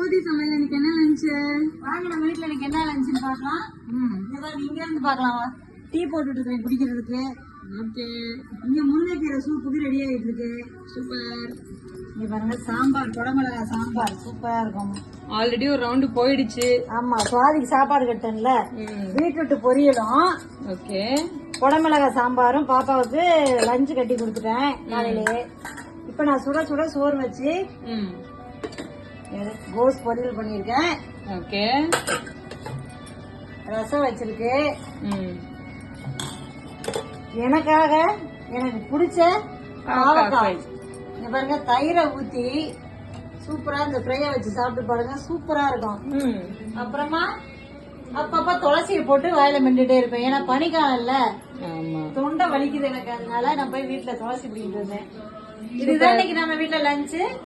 ஊதி சமையல் எனக்கு என்ன லஞ்சு? வாங்க நம்ம வீட்டுல எனக்கு என்ன லஞ்சுன்னு பாக்கலாம். இங்க இருந்து பாக்கலாம். டீ போட்டுட்டு இருக்கேன் குடிக்கிறதுக்கு. ஓகே. இங்க முருங்கைக்கீரை சூப்புக்கு ரெடி ஆயிட்டு இருக்கு. சூப்பர். இங்க பாருங்க சாம்பார், குடமிளகா சாம்பார் சூப்பரா இருக்கும். ஆல்ரெடி ஒரு ரவுண்டு போயிடுச்சு. ஆமா, சுவாதிக்கு சாப்பாடு கட்டேன்ல. பீட்ரூட் பொரியலும் ஓகே, குடமிளகா சாம்பாரும் பாப்பாவுக்கு லஞ்சு கட்டி கொடுத்துட்டேன் காலையிலே. இப்ப நான் சுட சுட சோறு வச்சு கோஸ் பொரியல் பண்ணிருக்கேன். ஓகே, ரசம் வச்சிருக்கு. எனக்காக எனக்கு பிடிச்ச பாவக்காய். இங்க பாருங்க, தயிரை ஊத்தி சூப்பரா இந்த ஃப்ரைய வச்சு சாப்பிட்டு பாருங்க, சூப்பரா இருக்கும். அப்புறமா அப்பப்ப துளசியை போட்டு வாயில மெண்டுட்டே இருப்பேன். ஏன்னா பனிக்காலம்ல தொண்டை வலிக்குது எனக்கு, அதனால நான் போய் வீட்டுல துளசி பிடிக்கிட்டு இருந்தேன். இதுதான் இன்னைக்கு நம்ம வீட்டுல லஞ்சு.